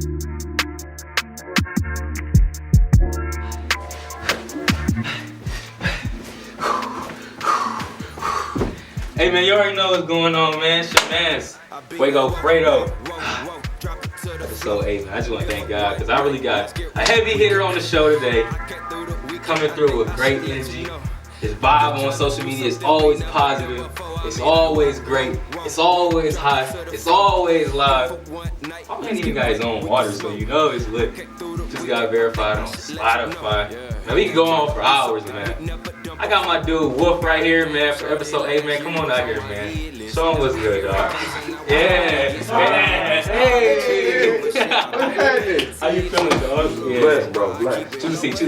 Hey man, you already know what's going on, man. It's your man's Fredo. Episode 8, man. I just want to thank God because I really got a heavy hitter on the show today. Coming through with great energy. His vibe on social media is always positive. It's always great. It's always hot. It's always live. I mean, even got his own water, so you know it's lit. Just got verified on Spotify. Now we can go on for hours, man. I got my dude Woulf right here, man, for episode 8, man. Come on out here, man. Show him what's good, dog. Yeah. Hey. How you feeling, dog? Yeah. Bless, bro. Bless. To the seat.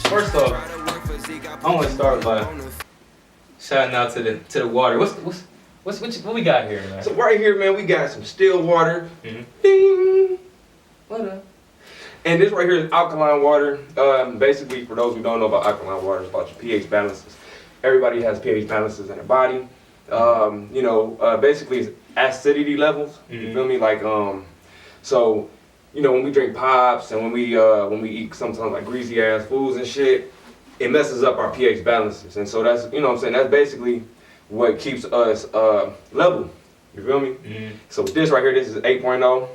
First off, I want to start by shouting out to the water. What we got here, man? So right here, man, we got some STYLL Water. Mm-hmm. Ding. What up? And this right here is alkaline water. Basically, for those who don't know about alkaline water, it's about your pH balances. Everybody has pH balances in their body. Basically, it's acidity levels. You feel me? Like, so, when we drink pops and when we eat sometimes like greasy ass foods and shit, it messes up our pH balances. And so that's, that's basically what keeps us level. You feel me? So with this right here, this is 8.0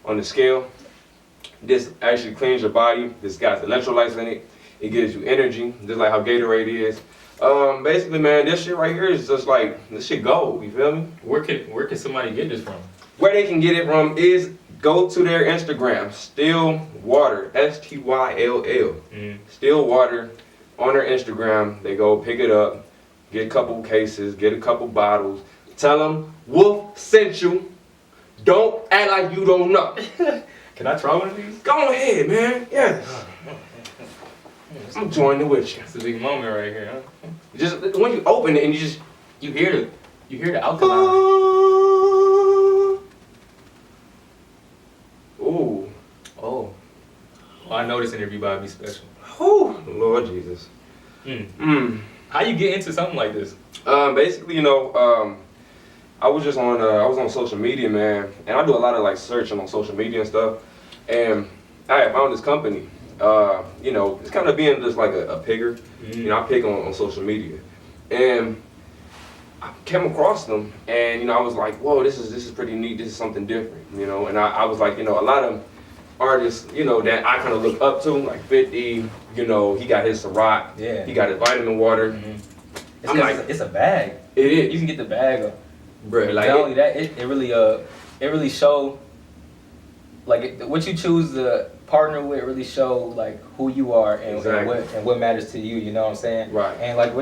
on the scale. This actually cleans your body. This got electrolytes in it. It gives you energy, just like how Gatorade is. Basically, man, this shit right here is just like, this shit gold. You feel me? Where can somebody get this from? Where they can get it from is go to their Instagram, STYLL Water, STYLL. STYLL Water on their Instagram. They go pick it up, get a couple cases, get a couple bottles. Tell them Woulf sent you. Don't act like you don't know. Can I try one of these? Go ahead, man. Yes. I'm joining with you. It's a big moment right here, huh? Just when you open it and you hear the alkaline. Ooh. Oh. Well, I know this interview about to be special. Oh, Lord Jesus. How you get into something like this? Basically, I was just on I was on social media, man, and I do a lot of like searching on social media and stuff, and I had found this company. It's kind of being just like a pigger. I pig on social media, and I came across them, and I was like, whoa, this is pretty neat. This is something different, and I was like, a lot of artists, that I kind of look up to, like 50. He got his Ciroc. Yeah. He got his vitamin water. It's a bag. It is. You can get the bag. Bruh, like not only that, it really show like what you choose to partner with really show like who you are and, exactly. and what matters to you. You know what I'm saying? Right. And like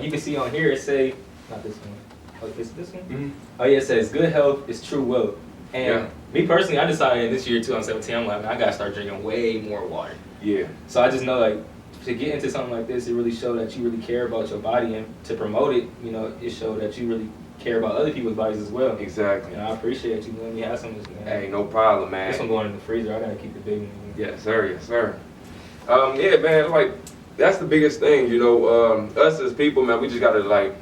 you can see on here, it say not this one. Oh, is this one? Oh yeah, it says good health is true wealth. And me personally, I decided this year 2017, I'm like, man, I gotta start drinking way more water. Yeah. So I just know like to get into something like this, it really show that you really care about your body, and to promote it, it show that you really care about other people's bodies as well. Exactly. I appreciate you letting me have some of this, man. Hey, no problem, man. This one going in the freezer. I gotta keep the big one. Yes, sir. Yes, sir. Yeah, man. Like that's the biggest thing, us as people, man. We just gotta like.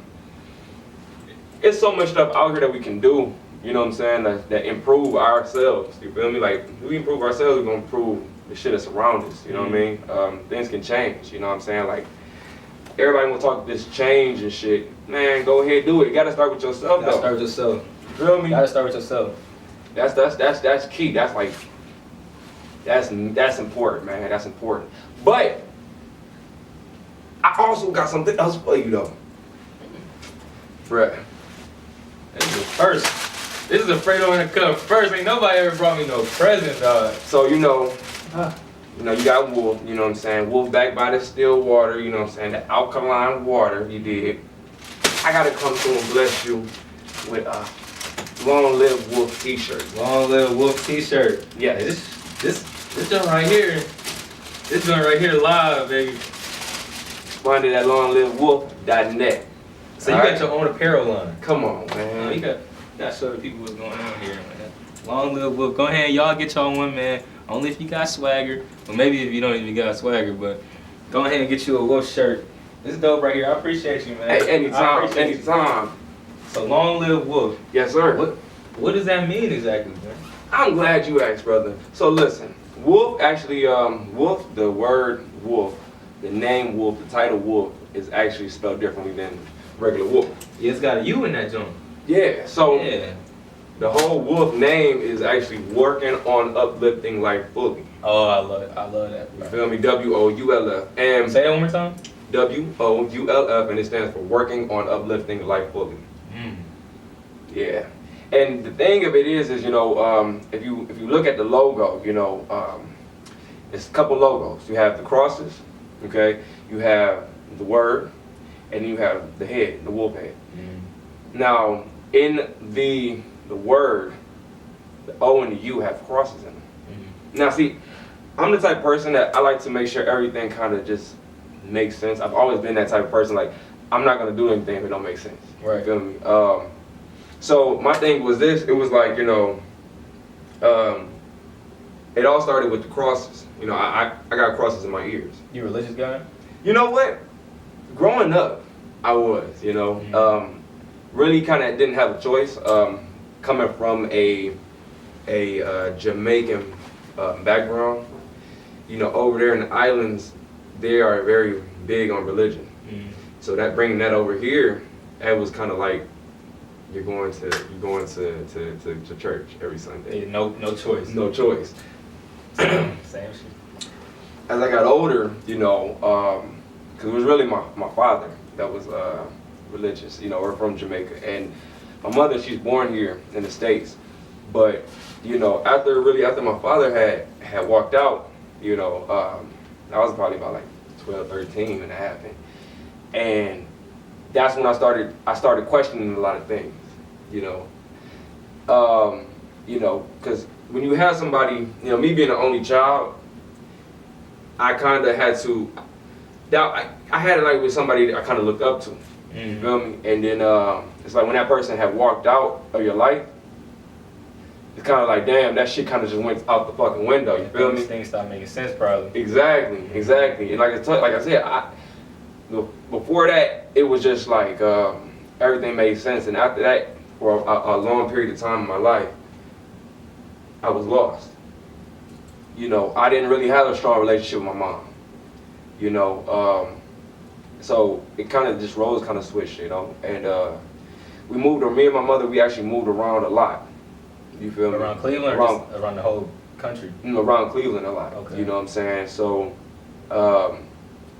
It's so much stuff out here that we can do. You know what I'm saying? That improve ourselves. You feel me? Like if we improve ourselves, we're gonna improve the shit that's around us. You know what I mean? Things can change. You know what I'm saying? Like. Everybody wanna talk this change and shit. Man, go ahead, do it. You gotta start with yourself, though. Start with yourself. You feel me? You gotta start with yourself. That's key. That's like, that's important, man. That's important. But I also got something else for you, though. Bruh. This is the first. This is a Fredo in a cup first. Ain't nobody ever brought me no present, dog. So you got Woulf, you know what I'm saying? Woulf back by the STYLL Water, you know what I'm saying? The alkaline water, you did. I gotta come through and bless you with a Long Live Woulf t-shirt. Long Live Woulf t-shirt. Yeah. This joint right here. This joint right here live, baby. Funded at longlivewoulf.net. So you got your own apparel line. Come on, man. You got to show the people what's going on here, man. Long Live Woulf. Go ahead, y'all get y'all one, man. Only if you got swagger. Or maybe if you don't even got swagger, but go ahead and get you a Woulf shirt. This is dope right here. I appreciate you, man. Hey, anytime. So long live Woulf. Yes, sir. What does that mean exactly, man? I'm glad you asked, brother. So listen, Woulf actually, Woulf, the word Woulf, the name Woulf, the title Woulf is actually spelled differently than regular Woulf. Yeah, it's got a U in that joint. Yeah, so Yeah. the whole Woulf name is actually working on uplifting life fully. Oh, I love it. I love that. You feel me? WOULF. And Say that one more time. WOULF, and it stands for working on uplifting life fully. Yeah. And the thing of it is you know, if you look at the logo, you know, it's a couple logos. You have the crosses, okay? You have the word, and you have the head, the wolf head. Now, in the word, the O and the U have crosses in them. Now, see, I'm the type of person that I like to make sure everything kind of just makes sense. I've always been that type of person. Like, I'm not gonna do anything if it don't make sense. Right. You feel me? So my thing was this. It was like, you know, it all started with the crosses. You know, I got crosses in my ears. You a religious guy? You know what? Growing up, I was. You know, really kind of didn't have a choice. Coming from a Jamaican background, you know, over there in the islands, they are very big on religion. So that bringing that over here, it was kind of like you're going to church every Sunday. Yeah, no choice. No choice. Same shit. As I got older, you know, because it was really my father that was religious. You know, we're from Jamaica, and my mother, she's born here in the States. But you know, after my father had walked out, you know, I was probably about like 12, 13 when it happened, and that's when I started questioning a lot of things, you know. You know, because when you have somebody, you know, me being the only child, I kind of had to, I had it like with somebody that I kind of looked up to, you feel me? And then it's like when that person had walked out of your life, it's kind of like, damn, that shit kind of just went out the fucking window, you feel me? Things start making sense probably. Exactly. And like I said, before that, it was just like everything made sense. And after that, for a long period of time in my life, I was lost. You know, I didn't really have a strong relationship with my mom. You know, so it kind of just roles kind of switched, you know. And me and my mother, we actually moved around a lot. You feel me? Around Cleveland or just around the whole country? Around Cleveland a lot. Okay. You know what I'm saying? So,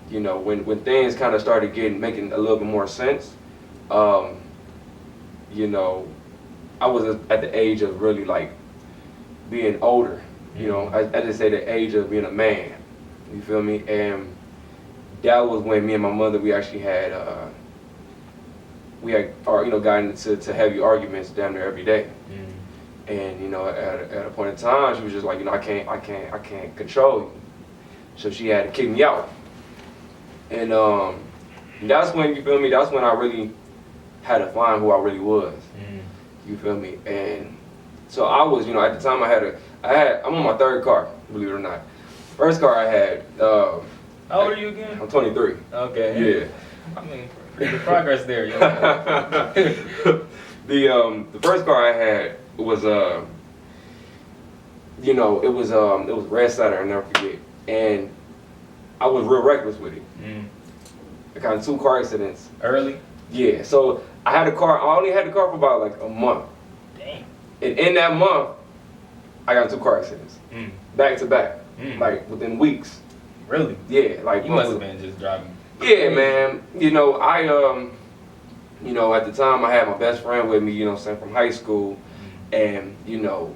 you know, when things kind of started making a little bit more sense, you know, I was at the age of really like being older. You know, I just say the age of being a man. You feel me? And that was when me and my mother, we actually had, you know, gotten into heavy arguments damn near every day. And you know, at a point in time, she was just like, you know, I can't control you. So she had to kick me out. And that's when, you feel me, that's when I really had to find who I really was. You feel me? And so I was, you know, at the time I'm on my third car, believe it or not. First car I had, how old are you again? I'm 23. Okay. Yeah. I mean, pretty good progress there, yo. The first car I had was you know, it was Red Saturn, I'll never forget. And I was real reckless with it. I got in 2 car accidents. Early? Yeah, so I only had the car for about like a month. Damn. And in that month, I got in 2 car accidents. Back to back. Like within weeks. Really? Yeah, like you must have been just driving. Yeah, man. You know, you know, at the time I had my best friend with me, you know what I'm saying, from high school. And, you know,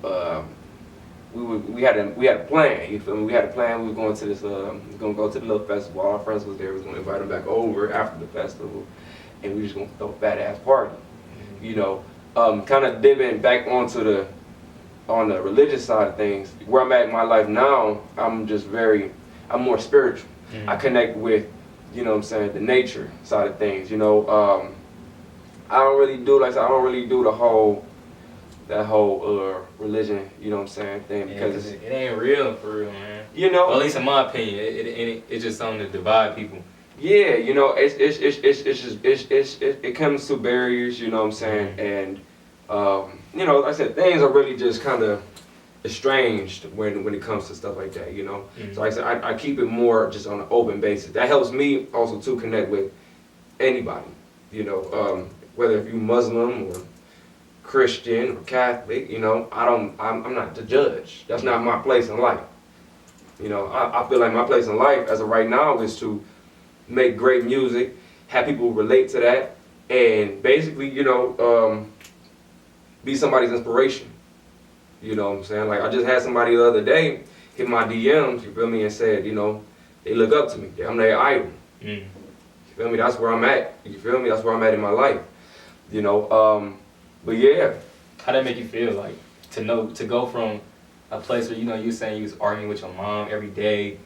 we had a plan, you feel me? We had a plan, we were going to this, gonna go to the little festival. All our friends was there, we was gonna invite them back over after the festival. And we just gonna throw a fat ass party. You know, kind of dipping back on the religious side of things. Where I'm at in my life now, I'm more spiritual. I connect with, you know what I'm saying, the nature side of things. You know, I don't really do that whole religion, you know what I'm saying, thing, because it ain't real for real, man. You know, well, at least in my opinion, it's just something to divide people. yeah, you know, it comes to barriers, you know what I'm saying, and you know, like I said, things are really just kind of estranged when it comes to stuff like that, you know. So like I said, I keep it more just on an open basis. That helps me also to connect with anybody, you know, whether if you Muslim or Christian or Catholic, you know, I'm not the judge. That's not my place in life. You know, I feel like my place in life as of right now is to make great music, have people relate to that, and basically, you know, be somebody's inspiration. You know what I'm saying? Like, I just had somebody the other day hit my DMs, you feel me, and said, you know, they look up to me. I'm their idol. You feel me? That's where I'm at. You feel me? That's where I'm at in my life. You know, but yeah. How that make you feel, like, to go from a place where, you know, you saying you was arguing with your mom every day,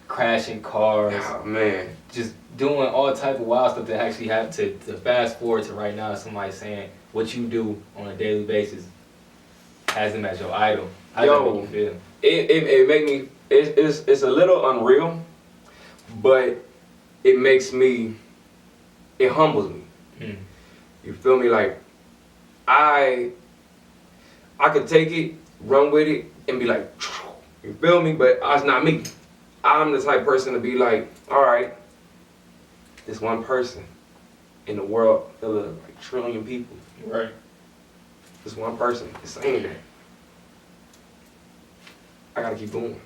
crashing cars, Oh, man. just doing all type of wild stuff to actually have to fast forward to right now, somebody saying what you do on a daily basis has them as your idol. How does that make you feel? It make me, it's a little unreal, but it makes me, it humbles me. You feel me? Like, I could take it, run with it, and be like, you feel me? But that's not me. I'm the type of person to be like, all right, this one person in the world full of like trillion people. Right. This one person is saying that. I gotta keep going.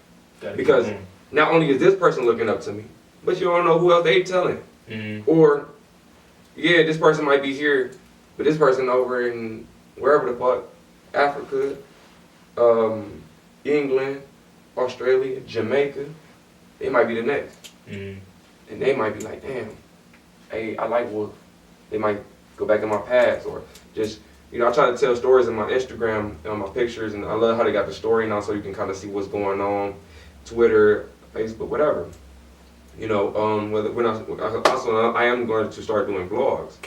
Because not only is this person looking up to me, but you don't know who else they telling. Or, yeah, this person might be here, but this person over in wherever the fuck, Africa, England, Australia, Jamaica, they might be the next. And they might be like, damn, hey, I like Woulf. They might go back in my past, or just, you know, I try to tell stories in my Instagram and on my pictures, and I love how they got the story now so you can kind of see what's going on, Twitter, Facebook, whatever. You know, I am going to start doing vlogs.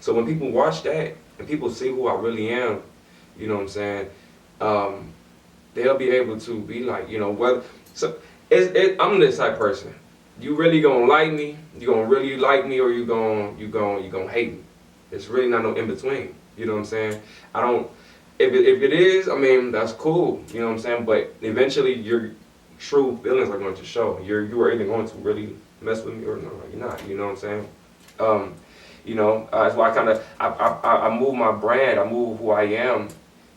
So when people watch that and people see who I really am, you know what I'm saying, they'll be able to be like, you know, whether, so I'm this type of person. You really gonna like me, you gonna really like me, or you gonna hate me. It's really not no in between. You know what I'm saying? I don't. If it is, I mean, that's cool. You know what I'm saying? But eventually, your true feelings are going to show. You are either going to really mess with me or no, you're not. You know what I'm saying? You know, that's why I move my brand. I move who I am.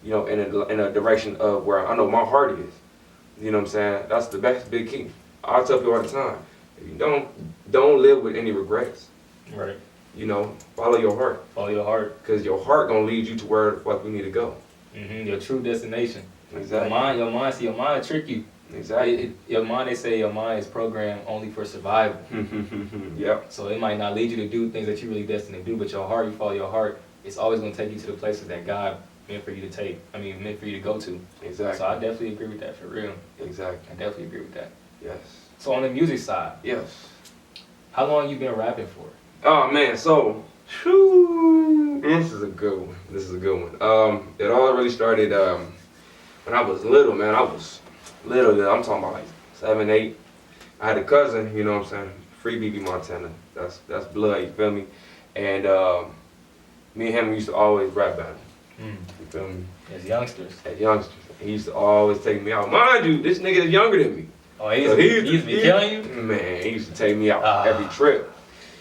You know, in a direction of where I know my heart is. You know what I'm saying? That's the big key. I tell people all the time. You don't live with any regrets. Right. You know, follow your heart. Follow your heart. Because your heart gonna lead you to where the fuck we need to go. Your true destination. Exactly. Your mind trick you. Exactly. Your mind, they say your mind is programmed only for survival. Yep. So it might not lead you to do things that you're really destined to do, but your heart, you follow your heart, it's always gonna take you to the places that God meant for you to take. Meant for you to go to. Exactly. So I definitely agree with that, for real. Exactly. I definitely agree with that. Yes. So on the music side. Yes. How long you been rapping for? Oh man, so this is a good one. It all really started when I was little, man. I was little. I'm talking about like 7, 8. I had a cousin, you know what I'm saying, Free BB Montana. That's blood, you feel me? And me and him used to always rap battle. You feel me? As youngsters. He used to always take me out. Mind you, this nigga is younger than me. Oh, he used to be killing you? Man, he used to take me out every trip.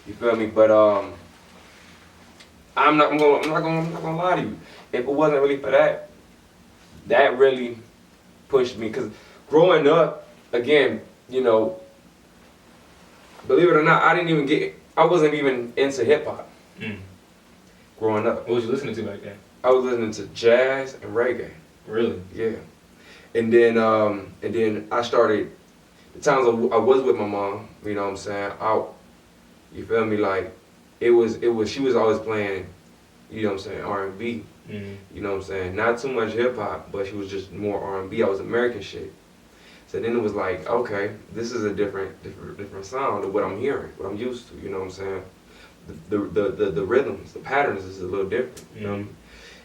You feel me? But I'm not gonna lie to you. If it wasn't really for that, that really pushed me. Cause growing up, again, you know, believe it or not, I wasn't even into hip hop. Growing up. What was you listening to back then? I was listening to jazz and reggae. Really? Yeah. And then I started, the times I was with my mom, you know what I'm saying, out, you feel me, like, she was always playing, you know what I'm saying, R&B, you know what I'm saying, not too much hip hop, but she was just more R&B, I was American shit. So then it was like, okay, this is a different sound of what I'm hearing, what I'm used to, you know what I'm saying, the rhythms, the patterns is a little different, you know,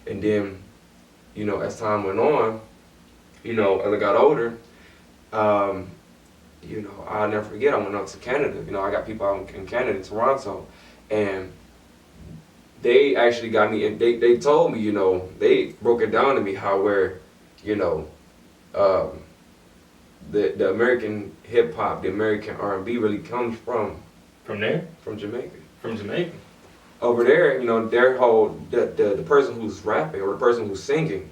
and then, you know, as time went on, you know, as I got older, you know, I'll never forget, I went out to Canada. You know, I got people out in Canada, Toronto, and they actually got me, and they told me, you know, they broke it down to me how where, you know, the American hip hop, the American R&B really comes from. From there? From Jamaica. From Jamaica. Over there, you know, their whole, the person who's rapping or the person who's singing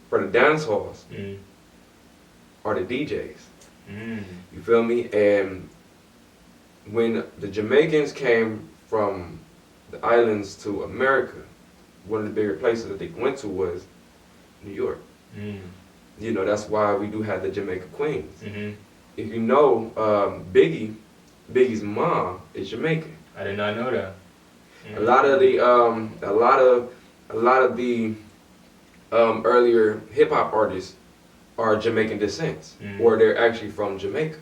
for the dance halls are the DJs. You feel me? And when the Jamaicans came from the islands to America, one of the bigger places that they went to was New York. You know, that's why we do have the Jamaica Queens. If you know, Biggie's mom is Jamaican. I did not know that. A lot of the earlier hip hop artists are Jamaican descent, or they're actually from Jamaica.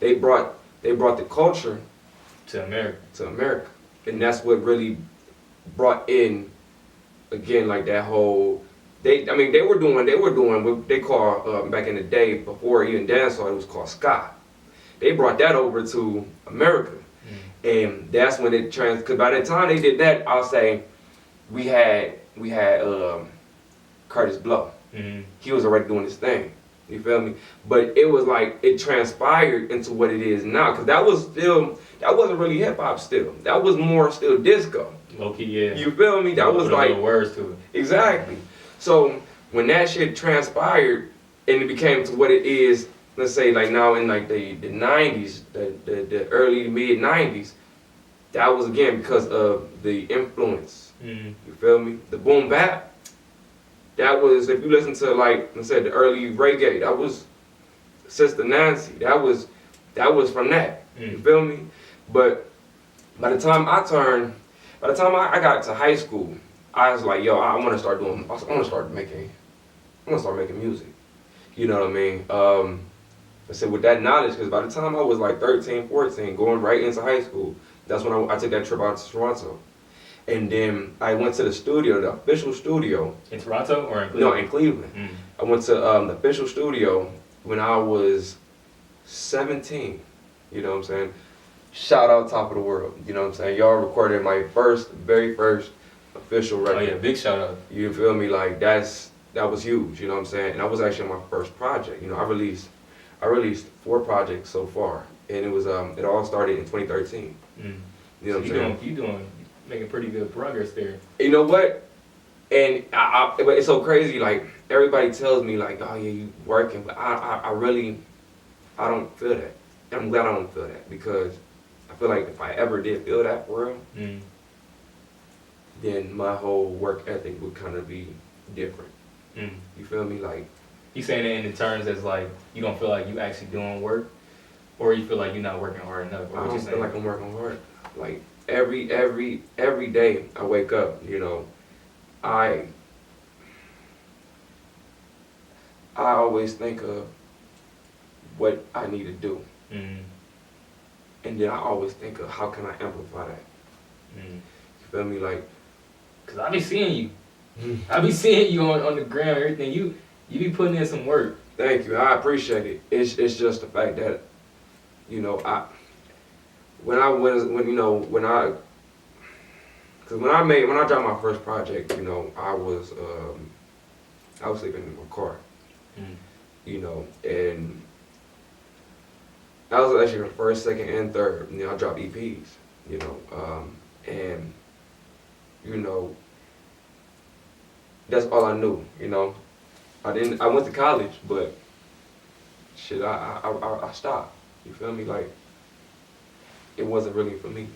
They brought the culture to America. And that's what really brought in, again, like that whole. They were doing what they call back in the day, before even dancehall, it was called ska. They brought that over to America, and that's when it because by the time they did that, I'll say we had Curtis Blow. He was already doing his thing. You feel me? But it was like it transpired into what it is now, because that wasn't really hip hop still. That was more still disco. Low key, yeah. You feel me? That was like words to it. Exactly. So when that shit transpired and it became to what it is, let's say like now in like the 90s, the early mid 90s, that was again because of the influence. You feel me? The boom bap. That was, if you listen to like, let's say the early reggae, that was Sister Nancy. That was from that. You feel me? But by the time I got to high school, I was like, yo, I want to start making music. You know what I mean? I said with that knowledge, because by the time I was like 13, 14, going right into high school, that's when I took that trip out to Toronto. And then I went to the studio, the official studio. In Toronto or in Cleveland? No, in Cleveland. I went to the official studio when I was 17. You know what I'm saying? Shout out Top of the World. You know what I'm saying? Y'all recorded my very first official record. Oh yeah, big shout out. You feel me? Like that was huge. You know what I'm saying? And that was actually my first project. You know, I released 4 projects so far, and it was it all started in 2013. You know what I'm saying? You making pretty good progress there. You know what? And it's so crazy. Like everybody tells me, like, oh yeah, you working, but I don't feel that. I'm glad I don't feel that, because I feel like if I ever did feel that for real, then my whole work ethic would kind of be different. You feel me? Like, you saying it in the terms as like you don't feel like you actually doing work, or you feel like you're not working hard enough? I don't feel like I'm working hard. Like every day I wake up, you know, I always think of what I need to do, and then I always think of how can I amplify that. You feel me? Like, cause I be seeing you. I be seeing you on the gram, everything. You be putting in some work. Thank you. I appreciate it. It's just the fact that, you know, when I dropped my first project, you know, I was sleeping in my car. You know, and that was actually the first, second, and third. You know, I dropped EPs. You know, and you know, that's all I knew. You know, I went to college, but shit, I stopped. You feel me? Like, it wasn't really for me.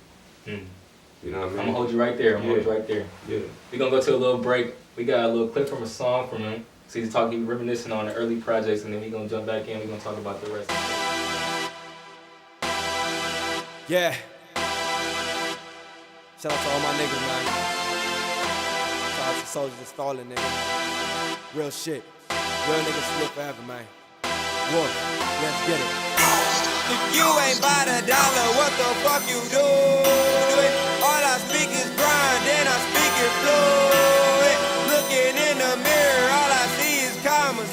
You know what I mean? I'm gonna hold you right there. Yeah. We're gonna go to a little break. We got a little clip from a song from him. So he's talking, reminiscing on the early projects, and then we're gonna jump back in. We're gonna talk about the rest. Yeah. Shout out to all my niggas, man. Shout out to soldiers that's falling, nigga. Real shit. Real niggas live forever, man. Woulf, let's get it. If you ain't by the dollar, what the fuck you doing? All I speak is grind, then I speak it fluid. Looking in the mirror, all I see is commas.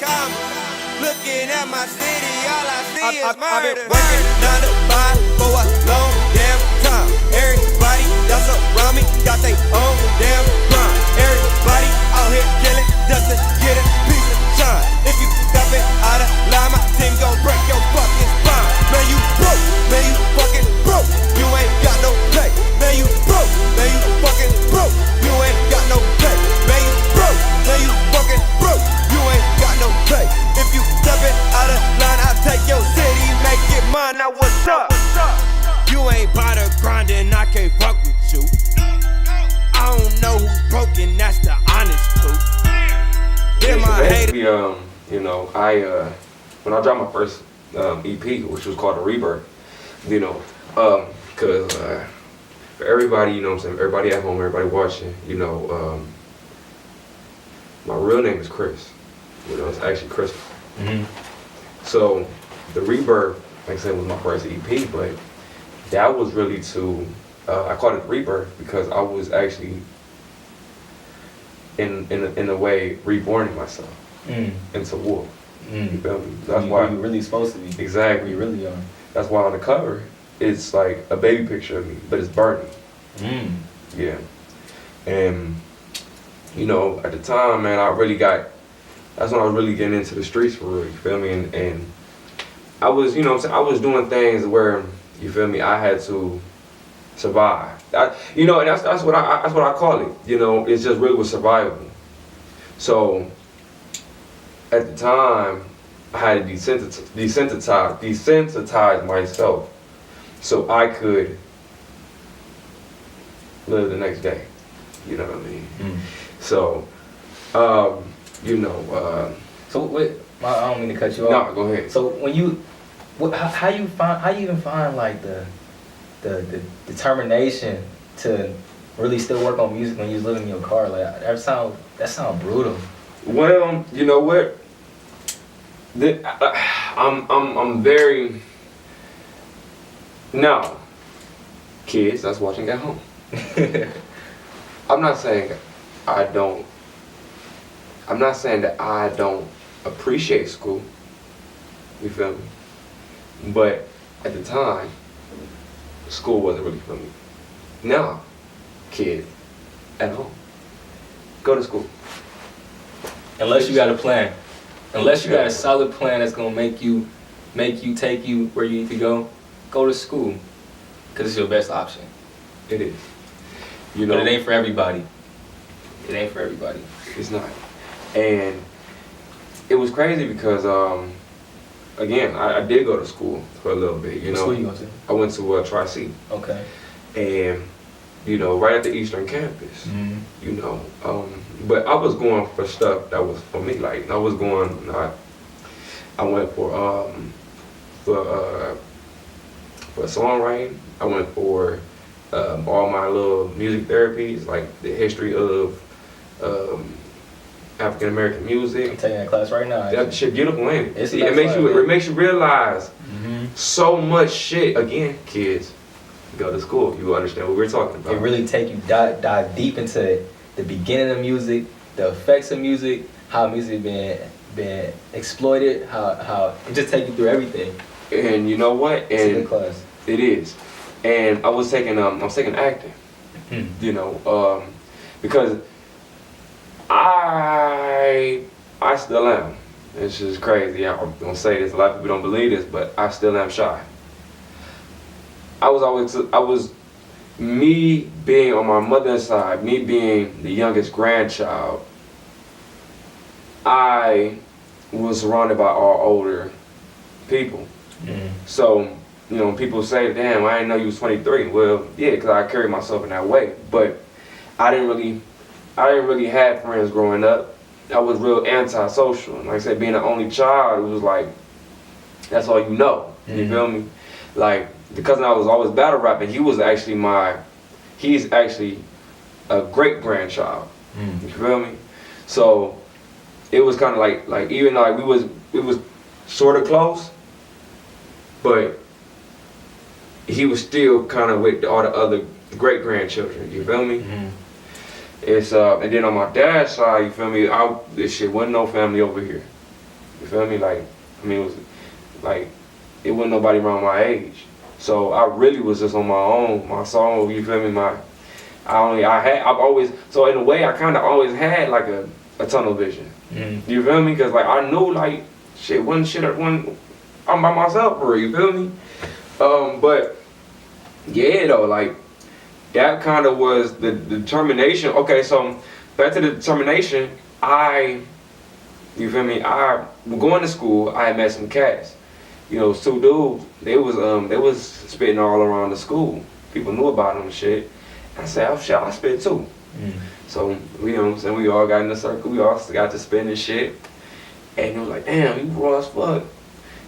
Looking at my city, all I see I've been working 9 to 5 for a long damn time. Everybody that's around me got their own damn grind. Everybody out here killing just to get a piece of shine. If you stepping out of line, my team gon' break your fucking spine. Man, you broke, man, you fucking broke. You ain't got no pay. Man, you broke, man, you fucking broke. You ain't got no pay. Man, you broke, man, you fucking broke. You ain't got no pay. If you stepping out of line, I'll take your city, make it mine. Now what's up? You ain't bout to grindin', I can't fuck with you. I don't know who's broken, that's the honest truth. Them I hate. You know, when I dropped my first EP, which was called The Rebirth, you know, cause for everybody, you know what I'm saying, everybody at home, everybody watching, you know, my real name is Chris. You know, it's actually Chris. So The Rebirth, like I said, was my first EP, but that was really to, I called it Rebirth because I was actually in a way reborning myself into Woulf. You feel me? That's why you're really supposed to be. Exactly. You really are. That's why on the cover it's like a baby picture of me, but it's burning. Yeah. And you know, at the time, man, that's when I was really getting into the streets for real, you feel me? And I was, you know what I'm saying, I was doing things where, you feel me, I had to survive. You know, and that's what I call it. You know, it's just really was survival. So at the time, I had to desensitize myself so I could live the next day. You know what I mean? So, you know. So wait, I don't mean to cut you off. No, go ahead. So when you, how you even find like the determination to really still work on music when you was living in your car? Like that sound brutal. Well, you know what? I'm very now, kids that's watching at home. I'm not saying that I don't appreciate school. You feel me? But at the time, school wasn't really for me. Now, kid, at home, go to school. Unless you got a plan. Unless you got a solid plan that's gonna make you take you where you need to go to school. Cause it's your best option. It is. You know, but it ain't for everybody. It ain't for everybody. It's not. And it was crazy because again, I did go to school for a little bit, you know. What school you going to? I went to Tri-C. Okay. And, you know, right at the Eastern Campus, you know. But I was going for stuff that was for me. Like, I went for songwriting. I went for all my little music therapies, like the history of African American music. I'm taking that class right now. That shit beautiful, ain't it? It makes you realize so much shit. Again, kids, go to school. You understand what we're talking about. It really take you dive deep into the beginning of music, the effects of music, how music been exploited, how it just take you through everything. And you know what? It's a good class. It is. And I was taking acting. You know, because I still am. It's just crazy. I'm gonna say this. A lot of people don't believe this, but I still am shy. Me being on my mother's side, me being the youngest grandchild, I was surrounded by all older people. So, you know, when people say, damn, I didn't know you was 23. Well, yeah, because I carried myself in that way. But I didn't really have friends growing up. I was real antisocial. And like I said, being the only child, it was like, that's all you know. You feel me? Like, the cousin I was always battle rapping, he's actually a great grandchild. You feel me? So it was kind of like even like we was sort of close, but he was still kind of with all the other great grandchildren. You feel me? It's and then on my dad's side, you feel me? This shit wasn't no family over here. You feel me? Like, I mean, it was like it wasn't nobody around my age. So I really was just on my own, my song, you feel me? I've always, so in a way I kind of always had like a tunnel vision. You feel me? Cause like I knew like, I'm by myself for real, you feel me? But yeah though, like that kind of was the determination. Okay, so back to the determination, you feel me? I was going to school, I had met some cats. You know, 2 dudes, they was spitting all around the school. People knew about them and shit. I said, oh shit, I spit too. So, you know what I'm saying, we all got in a circle, we all got to spin and shit. And it was like, damn, you raw as fuck.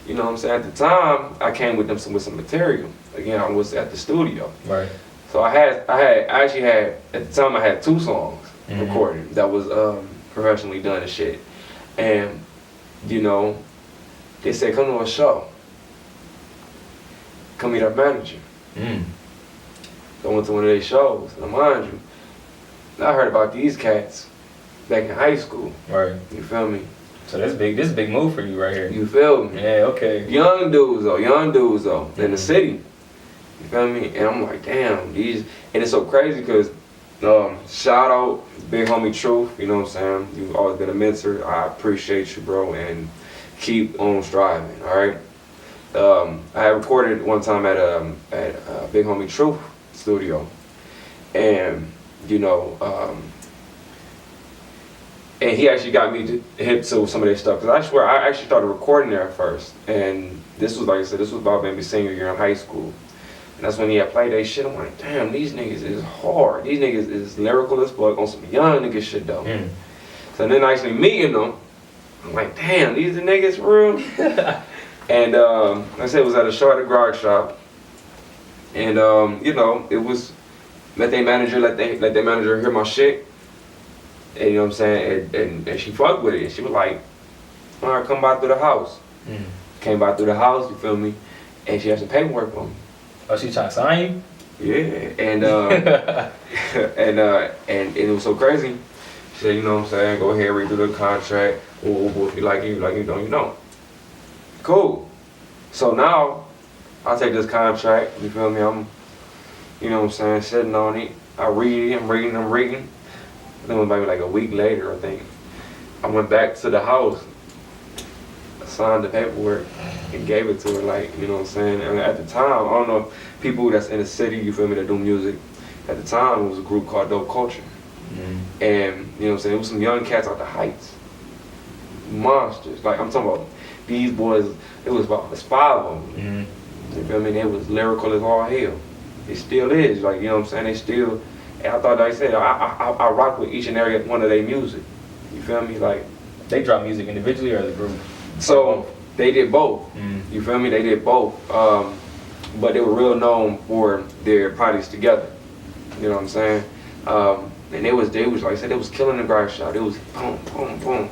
You know what I'm saying? At the time, I came with them with some material. Again, I was at the studio. Right. So I actually had, at the time I had 2 songs recorded that was professionally done and shit. And, you know, they said, come to a show. Come meet our manager. I went to one of their shows. Now mind you, I heard about these cats back in high school. Right. You feel me? So this is a big move for you right here. You feel me? Yeah, okay. Young dudes though, in the city. You feel me? And I'm like, damn, these, and it's so crazy because shout out big homie Truth, you know what I'm saying? You've always been a mentor. I appreciate you, bro, and keep on striving, all right? I recorded one time at big homie Truth studio, and you know, and he actually got me to hit to some of their stuff, because I swear I actually started recording there first, and this was, like I said, this was about maybe senior year in high school. And that's when he had played that shit. I'm like, damn, these niggas is hard. These niggas is lyrical as fuck on some young nigga shit though. So then actually meeting them, I'm like, damn, these the niggas for real? And like I said, it was at a show at a garage shop. And you know, it was, let their manager hear my shit. And you know what I'm saying? And she fucked with it. And she was like, all right, come by through the house. Came by through the house, you feel me? And she had some paperwork for me. Oh, she trying to sign you? Yeah, and and it was so crazy. She said, you know what I'm saying, go ahead, read through the contract. Ooh, if you like it, you don't, you know. Cool. So now, I take this contract, you feel me, I'm, you know what I'm saying, sitting on it. I read it, I'm reading. Then it was maybe like a week later, I think. I went back to the house, signed the paperwork, and gave it to her, like, you know what I'm saying? And at the time, I don't know if people that's in the city, you feel me, that do music, at the time, it was a group called Dope Culture. And, you know what I'm saying, it was some young cats out the Heights. Monsters. Like, I'm talking about these boys, it was 5 of them. You feel me? They was lyrical as all hell. It still is, like, you know what I'm saying? They still, and I thought, like I said, I rock with each and every one of their music. You feel me? Like, they drop music individually or as a group? So, they did both. You feel me? They did both. But they were real known for their projects together. You know what I'm saying? And they was like I said, they was killing the garage shop. It was boom, boom, boom.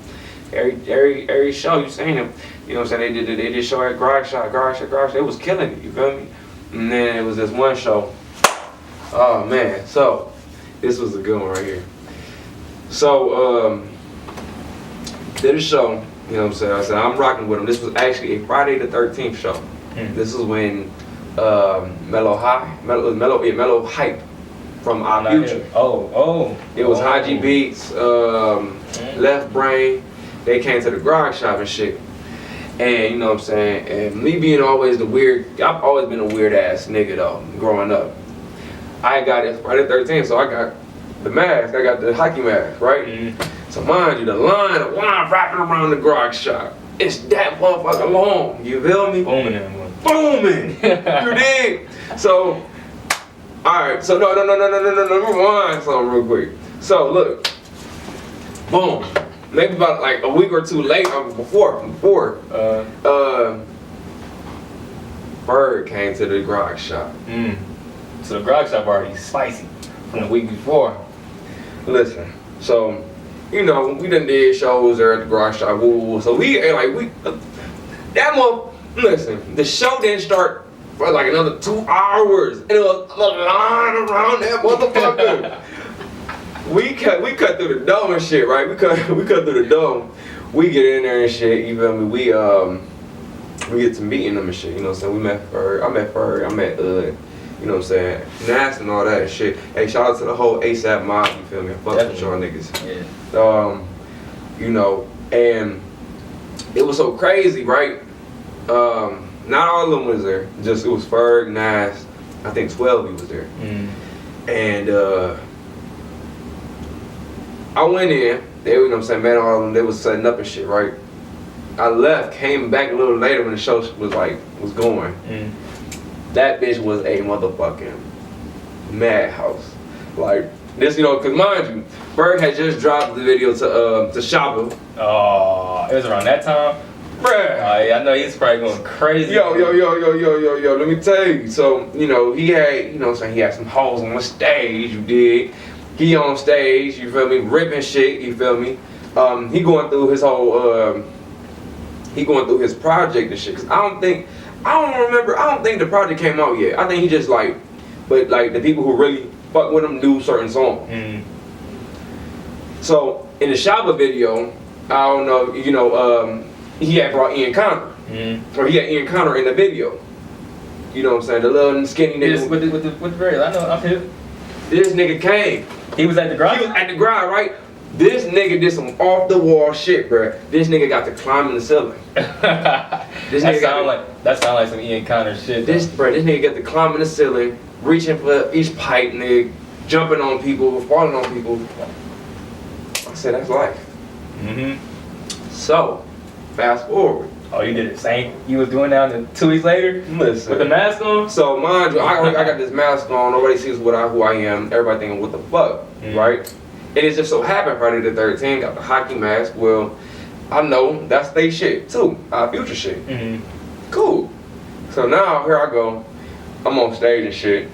Every show you seen them, you know what I'm saying? They did show at garage shop. They was killing it. You feel me? And then it was this one show. Oh man, so this was a good one right here. So did a show. You know what I'm saying? I said I'm rocking with them. This was actually a Friday the 13th show. This is when Mellow Hype from Our Future. It was Haji Beats, Left Brain. They came to the garage shop and shit. And you know what I'm saying? And me being always the weird, I've always been a weird ass nigga though, growing up. I got it Friday the 13th, so I got the mask, I got the hockey mask, right? So mind you, the line of wine wrapping around the garage shop, it's that motherfucker long, you feel me? Booming that one. Booming! You dig? So, alright, so no, rewind something real quick. So look, boom. Maybe about like a week or two later, before, Bird came to the garage shop. So the garage shop already spicy from the week before. Listen, so, you know, we done did shows there at the garage shop, so listen, the show didn't start for like another 2 hours, and it was a line around that motherfucker. We cut through the dome and shit, right? We cut through the dome. We get in there and shit, you feel me? we get to meeting them and shit. You know what I'm saying? We met Ferg. I met Ferg. I met you know what I'm saying, Nas and all that and shit. Hey, shout out to the whole ASAP mob. You feel me? I fuck with y'all niggas. Yeah. You know, and it was so crazy, right? Not all of them was there. Just it was Ferg, Nas. I think 12 was there. And I went in. They, you know what I'm saying, man, all of them, they was setting up and shit, right? I left, came back a little later when the show was going. That bitch was a motherfucking madhouse. Like, this, you know, cause mind you, Ferg had just dropped the video to Shopper. Oh, it was around that time? Bruh. Oh, yeah, I know he's probably going crazy. Yo, let me tell you. So, you know, he had, you know what I'm saying, he had some hoes on the stage, you dig? He on stage, you feel me, ripping shit, you feel me? He going through his whole, he going through his project and shit. Cause I don't think the project came out yet. I think he just like, but like the people who really fuck with him knew certain songs. So, in the Shopper video, I don't know, you know, he had brought Ian Connor. Or he had Ian Connor in the video. You know what I'm saying? The little skinny nigga. With the very, I know, I'm here. This nigga came. He was at the garage? He was at the garage, right? This nigga did some off the wall shit, bruh. This nigga got to climb in the ceiling. That sound like some Ian Connor shit. This nigga got to climb in the ceiling, reaching for each pipe, nigga, jumping on people, falling on people. I said, that's life. So, fast forward. Oh, you did the same? You was doing that and 2 weeks later? Listen. With the mask on? So, mind you, I got this mask on. Nobody sees who I am. Everybody thinking, what the fuck, right? And it just so happened Friday the 13th, got the hockey mask. Well, I know that's they shit too. Future shit. Cool. So now, here I go. I'm on stage and shit.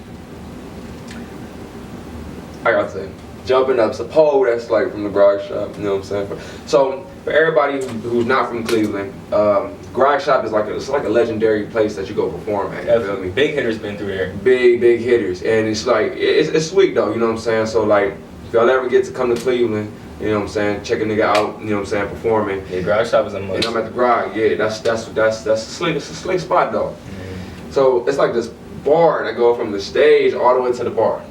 I got to jumping up. It's a pole that's like from the garage shop. You know what I'm saying? So, for everybody who's not from Cleveland, garage shop is like a legendary place that you go perform at. You feel me? Big hitters been through there. Big hitters, and it's like it's sweet though. You know what I'm saying? So like, if y'all ever get to come to Cleveland, you know what I'm saying, check a nigga out. You know what I'm saying, performing. Yeah, garage shop is a must. And I'm at the garage. Yeah, that's a slick spot though. So it's like this bar that go from the stage all the way to the bar.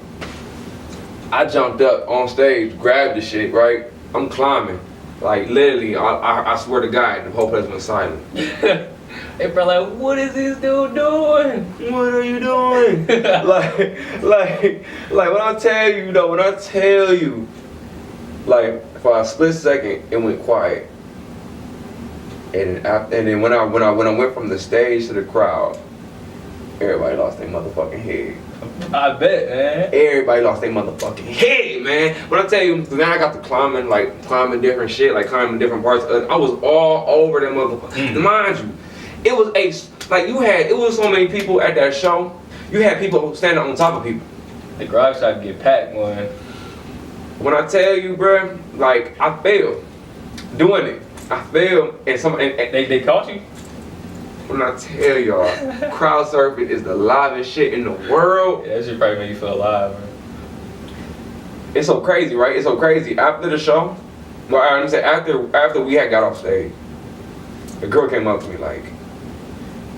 I jumped up on stage, grabbed the shit, right? I'm climbing. Like, literally, I swear to God, the whole place went silent. They probably like, what is this dude doing? What are you doing? like, when I tell you, like, for a split second, it went quiet. And then when I went from the stage to the crowd, everybody lost their motherfucking head. I bet, man. Everybody lost their motherfucking head, man. When I tell you, then I got to climbing different shit, like climbing different parts. I was all over that motherfucker. Mind you, it was so many people at that show. You had people standing on top of people. The garage shop get packed, man. When I tell you, bruh, like, I failed doing it. I failed, and they caught you? When I tell y'all, crowd surfing is the livest shit in the world. Yeah, that shit probably make you feel alive, man. It's so crazy, right? It's so crazy. After the show, well, I'm saying after we had got off stage, the girl came up to me like,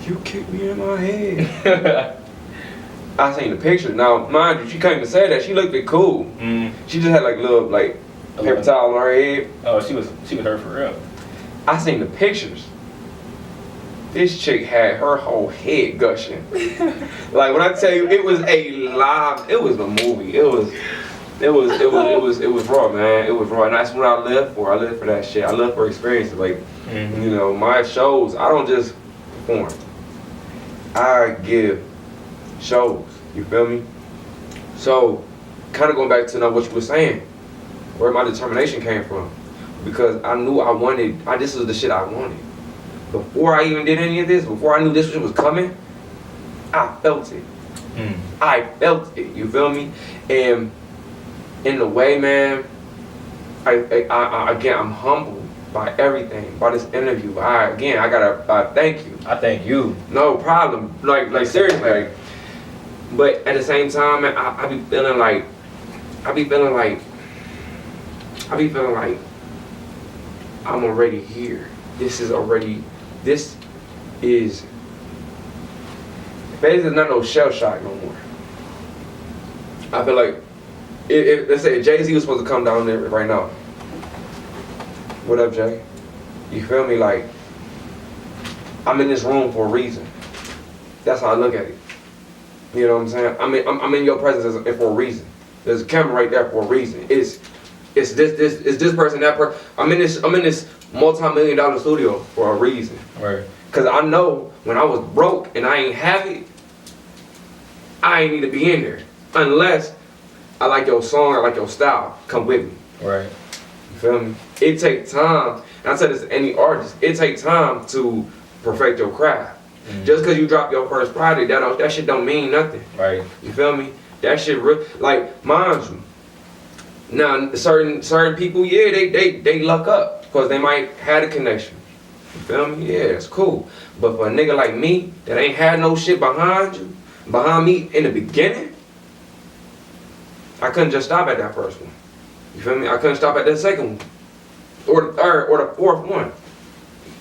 "You kicked me in my head." I seen the picture. Now, mind you, she couldn't even say that. She looked it cool. She just had like little paper towel on her head. Oh, she was hurt for real. I seen the pictures. This chick had her whole head gushing. Like, when I tell you, it was a movie. It was raw, man. It was raw, and that's what I live for. I live for that shit. I live for experiences. Like, you know, my shows, I don't just perform. I give shows. You feel me? So, kind of going back to what you were saying, where my determination came from, because I knew this was the shit I wanted. Before I even did any of this, before I knew this shit was coming, I felt it. I felt it. You feel me? And in a way, man, I'm humbled by everything, by this interview. I gotta thank you. I thank you. No problem. Like seriously. But at the same time, man, I be feeling like I'm already here. This is basically not no shell shock no more. I feel like let's say Jay-Z was supposed to come down there right now. What up, Jay? You feel me? Like, I'm in this room for a reason. That's how I look at it. You know what I'm saying? I'm in your presence for a reason. There's a camera right there for a reason. It's this person, that person. I'm in this multi-million-dollar studio for a reason. Right. Cause I know when I was broke and I ain't have it, I ain't need to be in there. Unless I like your song, I like your style. Come with me. Right. You feel me? It takes time. And I said this to any artist. It takes time to perfect your craft. Just cause you drop your first project, that shit don't mean nothing. Right. You feel me? That shit like, mind you. Now certain people, yeah, they luck up because they might have a connection. You feel me? Yeah, it's cool. But for a nigga like me that ain't had no shit behind me in the beginning, I couldn't just stop at that first one. You feel me? I couldn't stop at that second one. Or the third or the fourth one.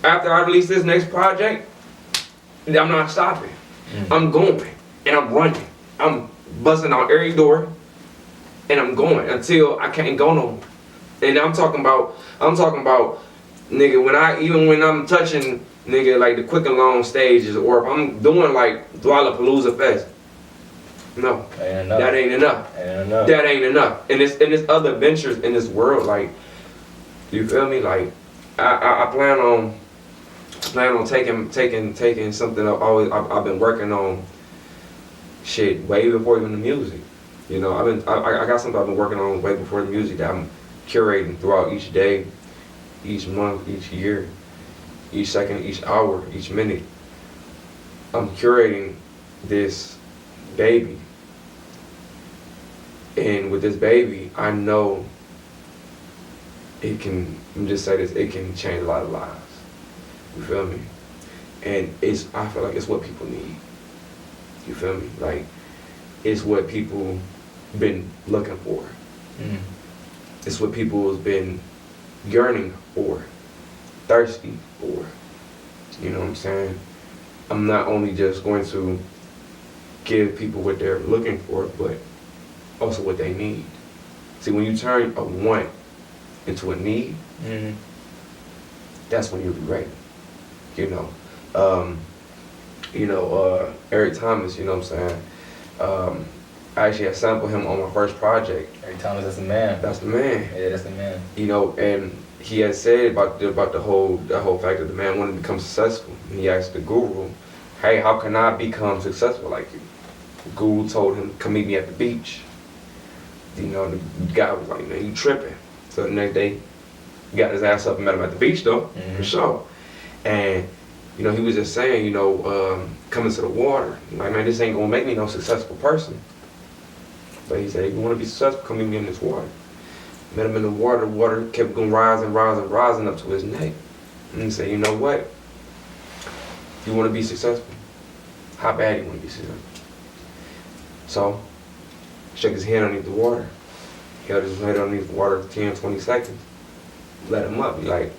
After I release this next project, I'm not stopping. I'm going and I'm running. I'm busting out every door and I'm going until I can't go no more. And I'm talking about, nigga, when I'm touching, nigga, like the quick and long stages, or if I'm doing like Lollapalooza Fest, no, that ain't enough. That ain't enough. And there's other ventures in this world, like, you feel me? Like, I plan on taking something I've been working on, shit, way before even the music. You know, I got something I've been working on way before the music that I'm curating throughout each day, each month, each year, each second, each hour, each minute. I'm curating this baby. And with this baby, I know it can, let me just say this, it can change a lot of lives. You feel me? And I feel like it's what people need. You feel me? Like, it's what people been looking for. It's what people has been yearning for, thirsty for. You know what I'm saying? I'm not only just going to give people what they're looking for, but also what they need. See, when you turn a want into a need, that's when you'll be ready. You know, Eric Thomas, you know what I'm saying? I actually had sampled him on my first project. Eric Thomas, that's the man. That's the man. Yeah, that's the man. You know, and he had said about the whole fact that the man wanted to become successful. And he asked the guru, hey, how can I become successful like you? The guru told him, come meet me at the beach. You know, the guy was like, man, you tripping. So the next day, he got his ass up and met him at the beach though, for sure. And, you know, he was just saying, you know, coming to the water. Like, man, this ain't gonna make me no successful person. But he said, if you wanna be successful, come meet me in this water. Met him in the water kept going rising up to his neck. And he said, you know what? You wanna be successful? How bad you wanna be successful? So, shook his head underneath the water. Held his head underneath the water for 10, 20 seconds. Let him up, be like,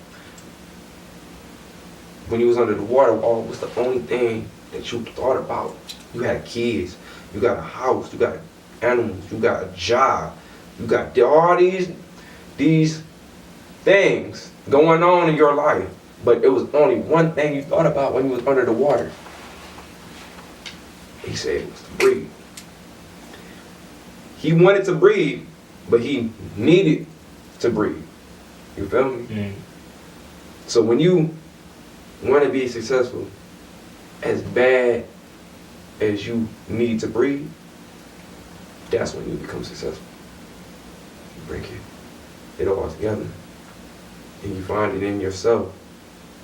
when you was under the water, what's the only thing that you thought about? You had kids, you got a house, you got animals, you got a job, you got all these things going on in your life, but it was only one thing you thought about when you was under the water. He said it was to breathe. He wanted to breathe, but he needed to breathe. You feel me? So when you want to be successful, as bad as you need to breathe, that's when you become successful. You bring it all together, and you find it in yourself.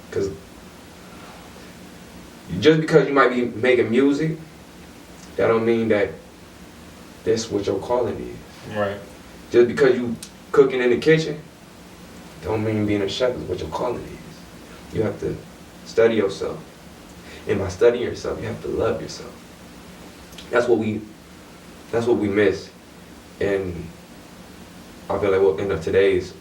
Because just because you might be making music, that don't mean that that's what your calling is. Right. Just because you cooking in the kitchen, don't mean being a chef is what your calling is. You have to study yourself. And by studying yourself, you have to love yourself. That's what we miss. And I feel like we'll end up today's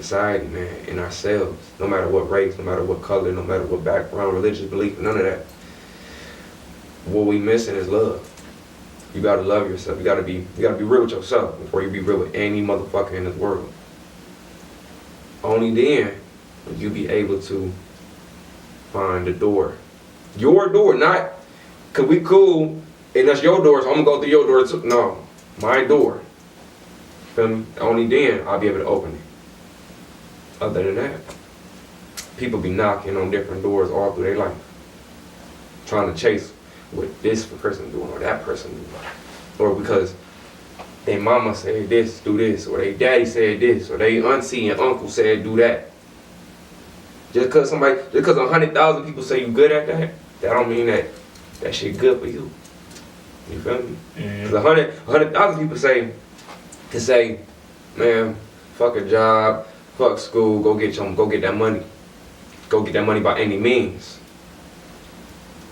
society, man, in ourselves. No matter what race, no matter what color, no matter what background, religious belief, none of that. What we missing is love. You gotta love yourself. You gotta be real with yourself before you be real with any motherfucker in this world. Only then will you be able to find the door. Your door, not, cause we cool, and that's your door, so I'm gonna go through your door too. No, my door. Feel me? Only then I'll be able to open it. Other than that, people be knocking on different doors all through their life, trying to chase what this person doing or that person doing, or because their mama said this, do this, or their daddy said this, or their auntie and uncle said do that. Just cause 100,000 people say you good at that, that don't mean that shit good for you. You feel me? Cause 100,000 people say, man, fuck a job, fuck school, go get that money. Go get that money by any means.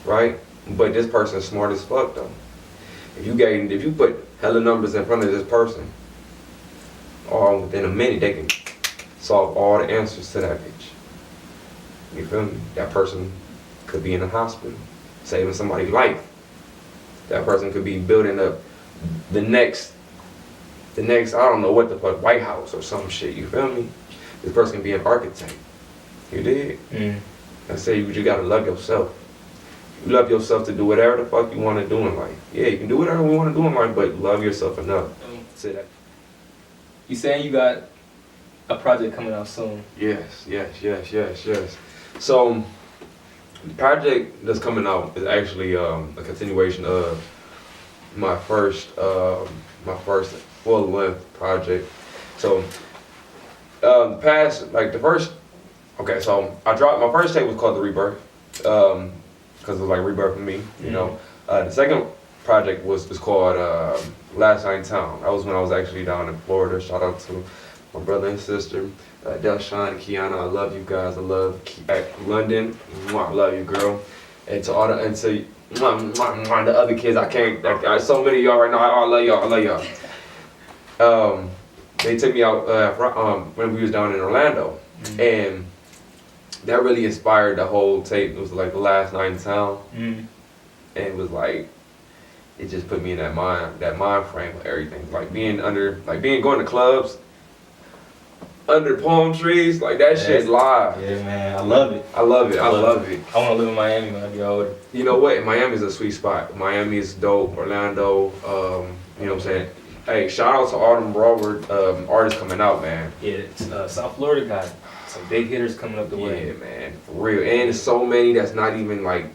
Right? But this person's smart as fuck though. If you put hella numbers in front of this person, all within a minute they can solve all the answers to that bitch. You feel me? That person could be in a hospital, saving somebody's life. That person could be building up the next, I don't know what the fuck, White House or some shit, you feel me? This person can be an architect. You dig? I say you gotta love yourself. You love yourself to do whatever the fuck you wanna do in life. Yeah, you can do whatever you wanna do in life, but love yourself enough. Say that. You saying you got a project coming out soon? Yes. So, the project that's coming out is actually a continuation of my first full-length project. So, so I dropped, my first tape was called The Rebirth, because it was like rebirth for me, you know. The second project was called Last Night in Town. That was when I was actually down in Florida. Shout out to my brother and sister, Delshawn and Kiana. I love you guys. I love London. I love you, girl. And to all the the other kids, so many of y'all right now. I love y'all. They took me out when we was down in Orlando, and that really inspired the whole tape. It was like the last night in town, and it was like, it just put me in that mind frame of everything. Like going to clubs under palm trees, like that shit's live. Yeah, man, I love it. I love it. I love it. I want to live in Miami when I get older. You know what? Miami's a sweet spot. Miami is dope. Orlando, you know what I'm saying? Hey, shout out to all them Broward artists coming out, man. Yeah, South Florida got some big hitters coming up the way. Yeah, man, for real. And there's so many that's not even like,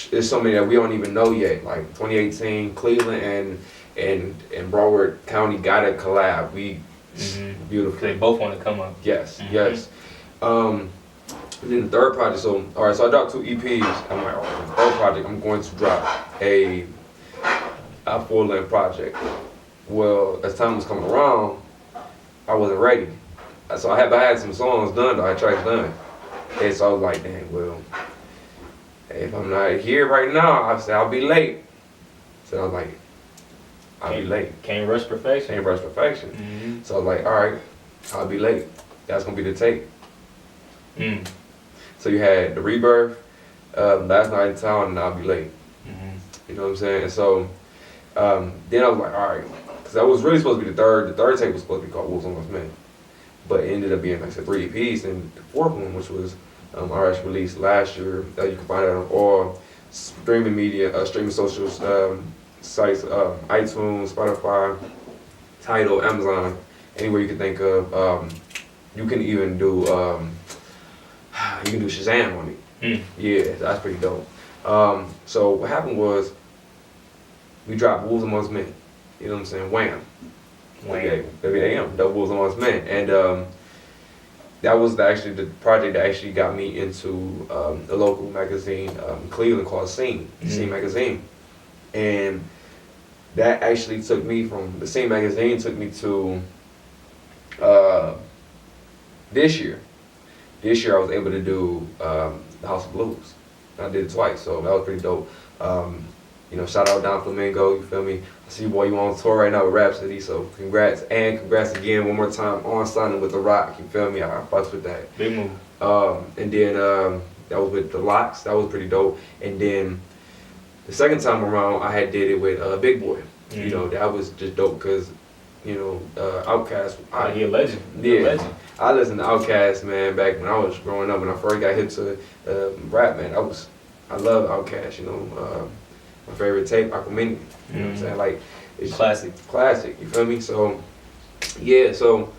there's so many that we don't even know yet. Like 2018, Cleveland and Broward County got a collab. Beautiful. They both want to come up. Yes. And then the third project, so I dropped 2 EPs. I'm like, the third project, I'm going to drop a full-length project. Well, as time was coming around, I wasn't ready. So I had some songs done, though, I had tracks done. And so I was like, dang, well, if I'm not here right now, I'll be late. So I was like, I'll be late. Can't rush perfection. So I was like, all right, I'll be late. That's gonna be the tape. So you had The Rebirth, Last Night in Town, and I'll Be Late. You know what I'm saying? And so then I was like, all right, because that was really supposed to be the third tape was supposed to be called Wolves Amongst Men. But it ended up being like 3 EPs, and the fourth one, which was RS released last year, you can find it on all streaming media, streaming social sites, iTunes, Spotify, Tidal, Amazon, anywhere you can think of. You can even do Shazam on it. Yeah, that's pretty dope. So what happened was we dropped Wolves Amongst Men. You know what I'm saying? Wham. WAM, Double Wolves Amongst Men, and that was actually the project that actually got me into a local magazine, Cleveland, called Scene magazine. And that actually took me from the same magazine, took me to this year. This year I was able to do the House of Blues. I did it twice, so that was pretty dope. You know, shout out Don Flamingo, you feel me? I see, boy, you on tour right now with Rhapsody, so congrats. And congrats again one more time on signing with The Rock, you feel me? I fucks with that. Big move. And then that was with The Locks, that was pretty dope. And then the second time around, I had did it with Big Boy. You know, that was just dope because, you know, Outkast. He a legend. Yeah, A legend. I listened to Outkast, man, back when I was growing up. When I first got hit to rap, man, I love Outkast. You know, my favorite tape, Aquamini. You know what I'm saying? Like, it's Classic. Classic. You feel me? So, yeah. So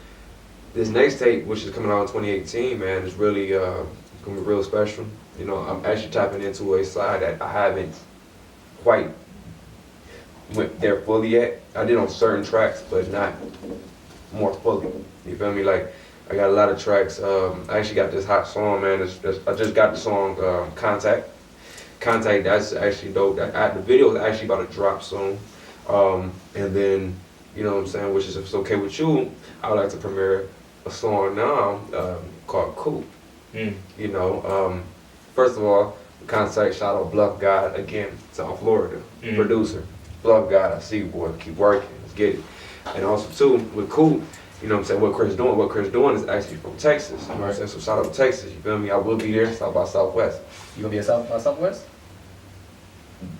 this next tape, which is coming out in 2018, man, is really gonna be real special. You know, I'm actually tapping into a side that I haven't quite went there fully yet. I did on certain tracks, but not more fully. You feel me? Like, I got a lot of tracks. I actually got this hot song, man. I just got the song Contact. Contact, that's actually dope. The video is actually about to drop soon. And then, you know what I'm saying, which is, if it's okay with you, I would like to premiere a song now called Cool. You know, first of all, Contact, shout out Bluff God again, South Florida, producer. Bluff God, I see you, boy. Keep working. Let's get it. And also, too, with Cool, you know what I'm saying, what Chris doing is actually from Texas. You know what I'm saying? So shout out to Texas, you feel me? I will be there, South by Southwest. You gonna be at South by Southwest?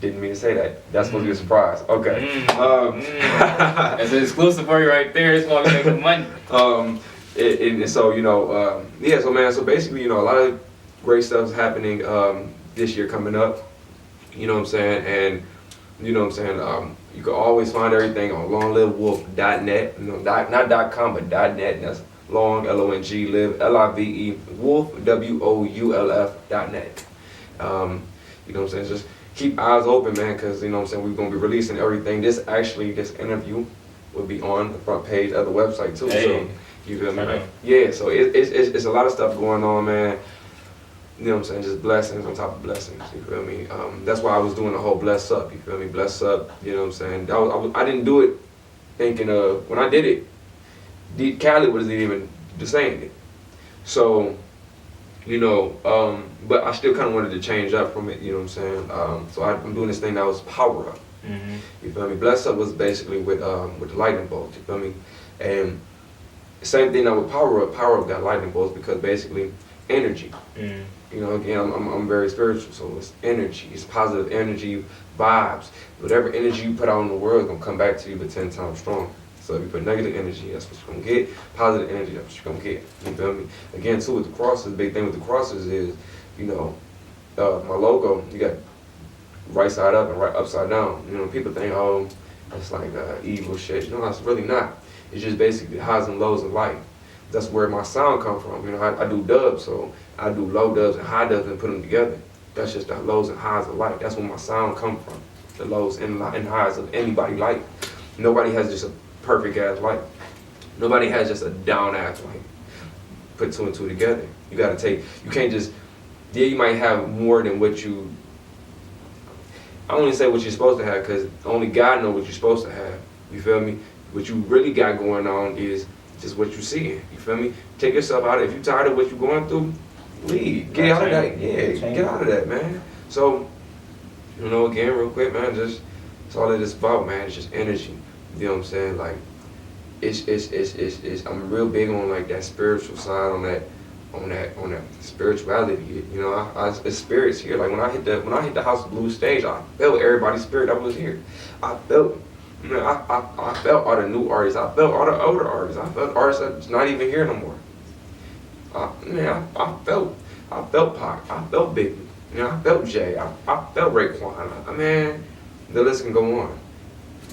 Didn't mean to say that. That's supposed to be a surprise. Okay. That's an exclusive for you right there. It's why we making money. And so, you know, yeah, so man, so basically, you know, a lot of great stuff's happening this year coming up. You know what I'm saying? And, you know what I'm saying? You can always find everything on longlivewoulf.net. You know, not .com, but .net. And that's long, L-O-N-G, live, L-I-V-E, Woulf, W-O-U-L-F.net. You know what I'm saying? Just keep eyes open, man, because, you know what I'm saying, we're going to be releasing everything. This interview will be on the front page of the website, too. Hey. So, you feel me? Like, yeah, so it's a lot of stuff going on, man. You know what I'm saying? Just blessings on top of blessings, you feel me? That's why I was doing the whole bless up, you feel me? Bless up, you know what I'm saying? I didn't do it thinking when I did it, Cali wasn't even saying it. So, you know, but I still kind of wanted to change up from it, you know what I'm saying? So I'm doing this thing that was power up, you feel me? Bless up was basically with the lightning bolts, you feel me? And same thing now with power up got lightning bolts because basically energy. You know, again, I'm very spiritual, so it's energy, it's positive energy, vibes. Whatever energy you put out in the world is gonna come back to you but 10 times stronger. So if you put negative energy, that's what you're gonna get. Positive energy, that's what you're gonna get. You feel me? Again, too, with the crosses, the big thing with the crosses is, you know, my logo, you got right side up and right upside down. You know, people think, oh, it's like evil shit. No, it's really not. It's just basically highs and lows of life. That's where my sound come from. You know, I do dubs, so I do low dubs and high dubs and put them together. That's just the lows and highs of life. That's where my sound come from. The lows and highs of anybody's life. Nobody has just a perfect ass life. Nobody has just a down ass life. Put two and two together. You gotta you can't just, yeah, you might have more than what you, I don't even say what you're supposed to have because only God knows what you're supposed to have. You feel me? What you really got going on is just what you see. You feel me? Take yourself out of it. If you're tired of what you're going through, leave. Get out of that. Yeah, get out of that, man. So, you know, again, real quick, man, just, it's all it is about, man. It's just energy. You know what I'm saying? Like, I'm real big on like that spiritual side, on that spirituality. You know, it's spirits here. Like when I hit the House of Blues stage, I felt everybody's spirit that was here. I felt, man, I felt all the new artists. I felt all the older artists. I felt artists that's not even here no more. I felt Pac. I felt Biggie. You know, I felt Jay. I felt Raekwon. Man, the list can go on.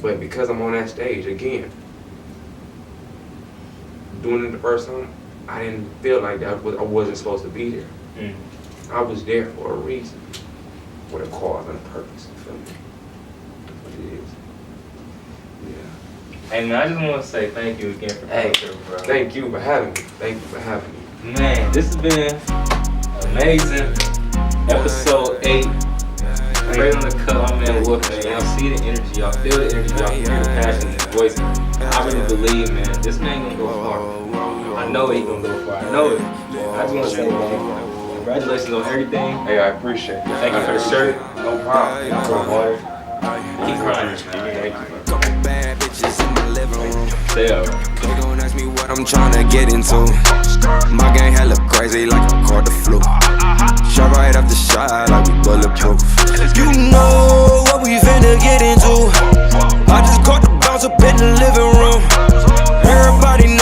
But because I'm on that stage again, doing it the first time, I didn't feel like I wasn't supposed to be there. I was there for a reason, with a cause and a purpose. You feel me? That's what it is. Yeah. Hey man, I just want to say thank you again for coming through, bro. Thank you for having me. Thank you for having me. Man, this has been amazing. Episode 8. Right on the cut, my man Woulf, man. Y'all see the energy, y'all feel the energy, y'all hear the passion in his voice. I really believe, man, this man gonna go far. I know he gonna go far. I know it. I just wanna say, man, congratulations on everything. Hey, I appreciate it. Thank you for the shirt. No problem. STYLL Water. Keep crying. Couple bad bitches in my living room. Stay up. They gon' ask me what I'm tryna get into. My gang hella crazy like I caught the flu. Shot right off the shot like we bulletproof. You know what we finna get into. I just caught the bounce up in the living room. Everybody